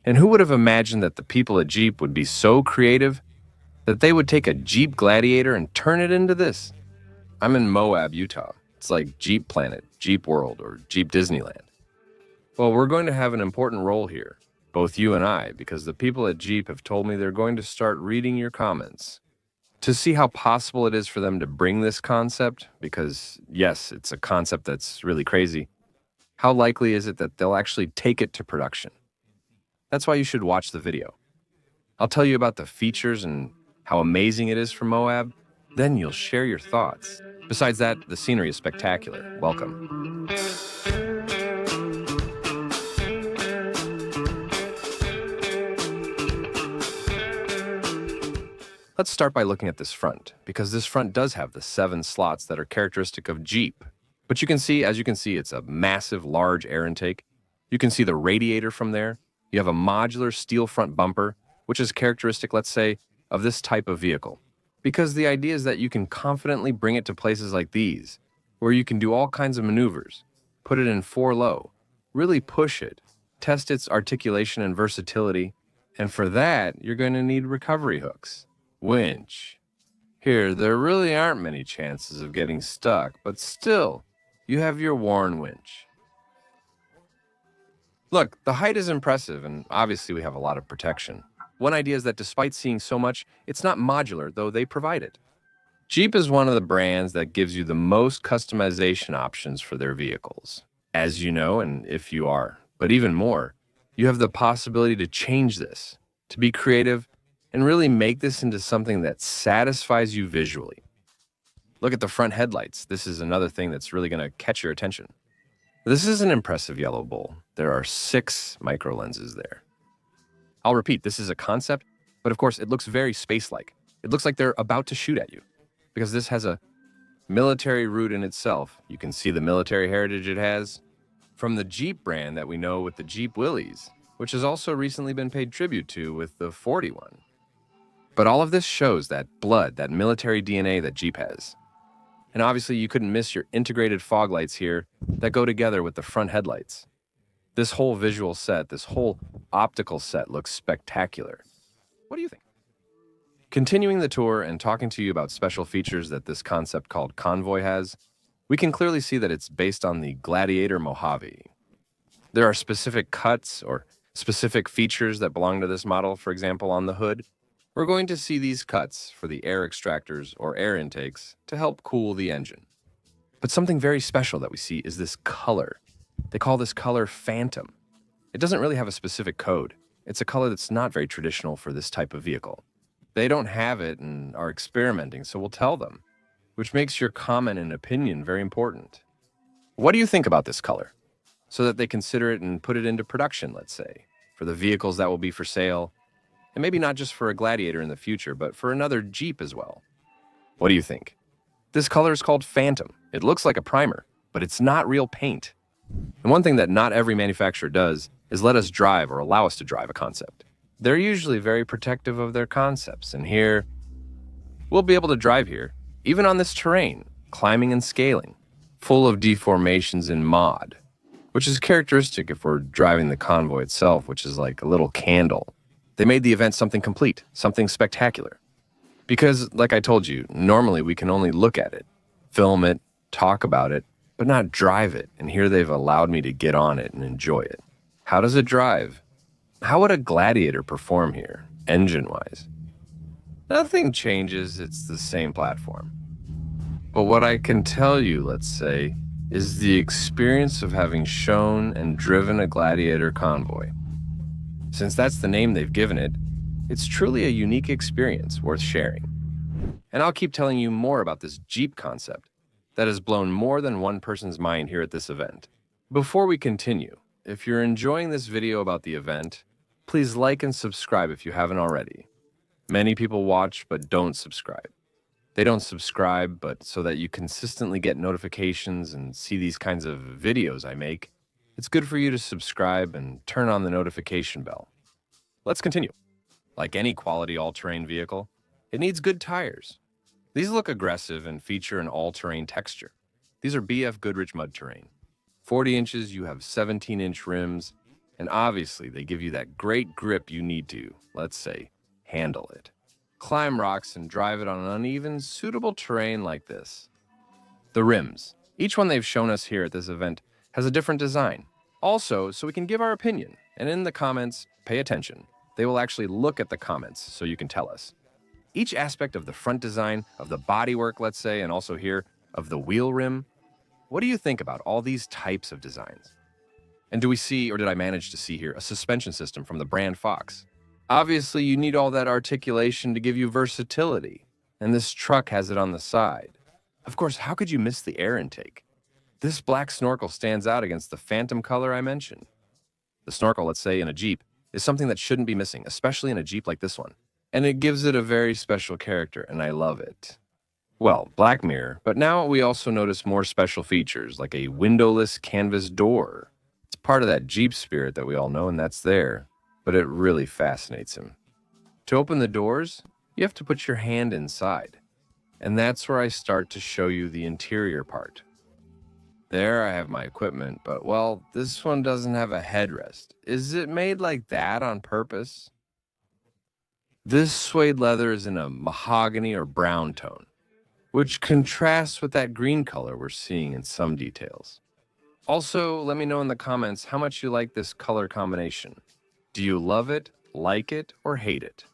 And who would have imagined that the people at Jeep would be so creative that they would take a Jeep Gladiator and turn it into this? I'm in Moab, Utah. It's like Jeep Planet, Jeep World, or Jeep Disneyland. Well, we're going to have an important role here, both you and I, because the people at Jeep have told me they're going to start reading your comments to see how possible it is for them to bring this concept, because yes, it's a concept that's really crazy. How likely is it that they'll actually take it to production? That's why you should watch the video. I'll tell you about the features and how amazing it is for Moab. Then you'll share your thoughts. Besides that, the scenery is spectacular. Welcome. Let's start by looking at this front, because this front does have the 7 slots that are characteristic of Jeep. But as you can see, it's a massive, large air intake. You can see the radiator from there. You have a modular steel front bumper, which is characteristic, let's say, of this type of vehicle. Because the idea is that you can confidently bring it to places like these, where you can do all kinds of maneuvers, put it in 4 low, really push it, test its articulation and versatility, and for that, you're going to need recovery hooks. Winch. Here, there really aren't many chances of getting stuck, but still, you have your worn winch. Look, the height is impressive, and obviously we have a lot of protection. One idea is that despite seeing so much, it's not modular, though they provide it. Jeep is one of the brands that gives you the most customization options for their vehicles. As you know, and if you are, but even more, you have the possibility to change this, to be creative, and really make this into something that satisfies you visually. Look at the front headlights. This is another thing that's really going to catch your attention. This is an impressive yellow bowl. There are 6 micro lenses there. I'll repeat, this is a concept, but of course it looks very space-like. It looks like they're about to shoot at you, because this has a military root in itself. You can see the military heritage it has from the Jeep brand that we know with the Jeep Willys, which has also recently been paid tribute to with the 41. But all of this shows that blood, that military DNA that Jeep has. And obviously you couldn't miss your integrated fog lights here that go together with the front headlights. This whole visual set, this whole optical set looks spectacular. What do you think? Continuing the tour and talking to you about special features that this concept called Convoy has, we can clearly see that it's based on the Gladiator Mojave. There are specific cuts or specific features that belong to this model, for example, on the hood. We're going to see these cuts for the air extractors or air intakes to help cool the engine. But something very special that we see is this color. They call this color Phantom. It doesn't really have a specific code. It's a color that's not very traditional for this type of vehicle. They don't have it and are experimenting, so we'll tell them, which makes your comment and opinion very important. What do you think about this color? So that they consider it and put it into production, let's say, for the vehicles that will be for sale, and maybe not just for a Gladiator in the future, but for another Jeep as well. What do you think? This color is called Phantom. It looks like a primer, but it's not real paint. And one thing that not every manufacturer does is let us drive or allow us to drive a concept. They're usually very protective of their concepts, and here, we'll be able to drive here, even on this terrain, climbing and scaling, full of deformations in mod, which is characteristic if we're driving the Convoy itself, which is like a little candle. They made the event something complete, something spectacular. Because, like I told you, normally we can only look at it, film it, talk about it, but not drive it, and here they've allowed me to get on it and enjoy it. How does it drive? How would a Gladiator perform here, engine-wise? Nothing changes, it's the same platform. But what I can tell you, let's say, is the experience of having shown and driven a Gladiator Convoy. Since that's the name they've given it, it's truly a unique experience worth sharing. And I'll keep telling you more about this Jeep concept that has blown more than one person's mind here at this event. Before we continue, if you're enjoying this video about the event, please like and subscribe if you haven't already. Many people watch but don't subscribe. They don't subscribe, but so that you consistently get notifications and see these kinds of videos I make, it's good for you to subscribe and turn on the notification bell. Let's continue. Like any quality all-terrain vehicle, it needs good tires. These look aggressive and feature an all-terrain texture. These are BF Goodrich mud terrain. 40 inches, you have 17-inch rims, And obviously, they give you that great grip you need to, let's say, handle it. Climb rocks and drive it on uneven, suitable terrain like this. The rims. Each one they've shown us here at this event has a different design. Also, so we can give our opinion. And in the comments, pay attention. They will actually look at the comments so you can tell us. Each aspect of the front design, of the bodywork, let's say, and also here, of the wheel rim. What do you think about all these types of designs? And do we see, or did I manage to see here, a suspension system from the brand Fox? Obviously, you need all that articulation to give you versatility, and this truck has it on the side. Of course, how could you miss the air intake? This black snorkel stands out against the phantom color I mentioned. The snorkel, let's say, in a Jeep, is something that shouldn't be missing, especially in a Jeep like this one. And it gives it a very special character, and I love it. Well, black mirror, but now we also notice more special features, like a windowless canvas door. It's part of that Jeep spirit that we all know, and that's there, but it really fascinates him. To open the doors, you have to put your hand inside, and that's where I start to show you the interior part. There I have my equipment, but well, this one doesn't have a headrest. Is it made like that on purpose? This suede leather is in a mahogany or brown tone, which contrasts with that green color we're seeing in some details. Also, let me know in the comments how much you like this color combination. Do you love it, like it, or hate it?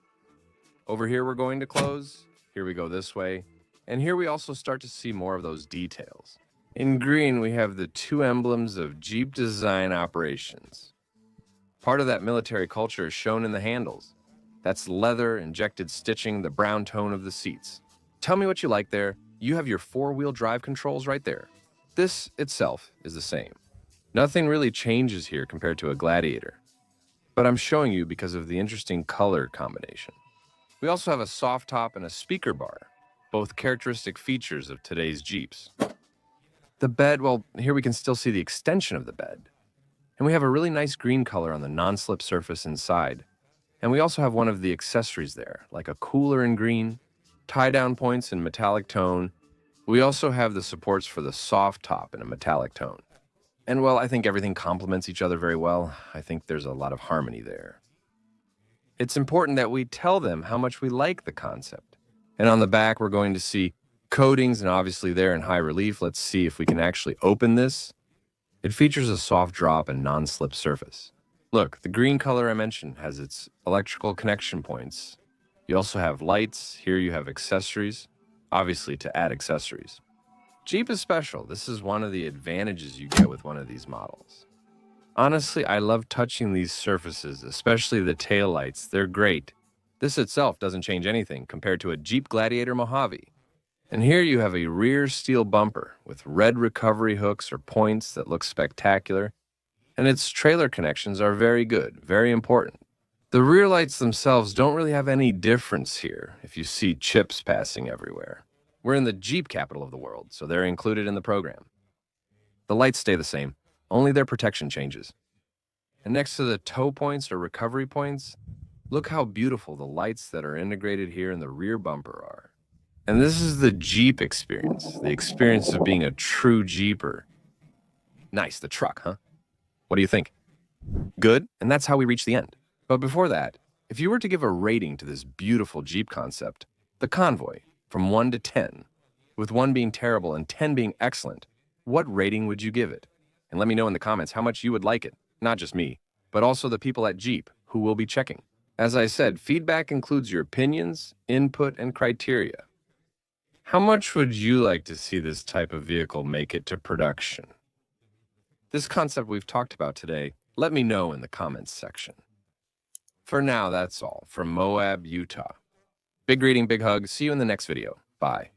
Over here we're going to close, here we go this way, and here we also start to see more of those details. In green we have the two emblems of Jeep design operations. Part of that military culture is shown in the handles. That's leather, injected stitching, the brown tone of the seats. Tell me what you like there. You have your four-wheel drive controls right there. This itself is the same. Nothing really changes here compared to a Gladiator. But I'm showing you because of the interesting color combination. We also have a soft top and a speaker bar, both characteristic features of today's Jeeps. The bed, well, here we can still see the extension of the bed. And we have a really nice green color on the non-slip surface inside. And we also have one of the accessories there, like a cooler in green, tie-down points in metallic tone. We also have the supports for the soft top in a metallic tone. And well, I think everything complements each other very well. I think there's a lot of harmony there. It's important that we tell them how much we like the concept. And on the back, we're going to see coatings, and obviously there in high relief. Let's see if we can actually open this. It features a soft drop and non-slip surface. Look, the green color I mentioned has its electrical connection points. You also have lights. Here you have accessories, obviously to add accessories. Jeep is special. This is one of the advantages you get with one of these models. Honestly, I love touching these surfaces, especially the taillights. They're great. This itself doesn't change anything compared to a Jeep Gladiator Mojave. And here you have a rear steel bumper with red recovery hooks or points that look spectacular. And its trailer connections are very good, very important. The rear lights themselves don't really have any difference here if you see chips passing everywhere. We're in the Jeep capital of the world, so they're included in the program. The lights stay the same, only their protection changes. And next to the tow points or recovery points, look how beautiful the lights that are integrated here in the rear bumper are. And this is the Jeep experience, the experience of being a true Jeeper. Nice, the truck, huh? What do you think? Good? And that's how we reach the end. But before that, if you were to give a rating to this beautiful Jeep concept, the Convoy, from 1 to 10, with 1 being terrible and 10 being excellent, what rating would you give it? And let me know in the comments how much you would like it. Not just me, but also the people at Jeep who will be checking. As I said, feedback includes your opinions, input, and criteria. How much would you like to see this type of vehicle make it to production? This concept we've talked about today, let me know in the comments section. For now, that's all from Moab, Utah. Big greeting, big hug. See you in the next video. Bye.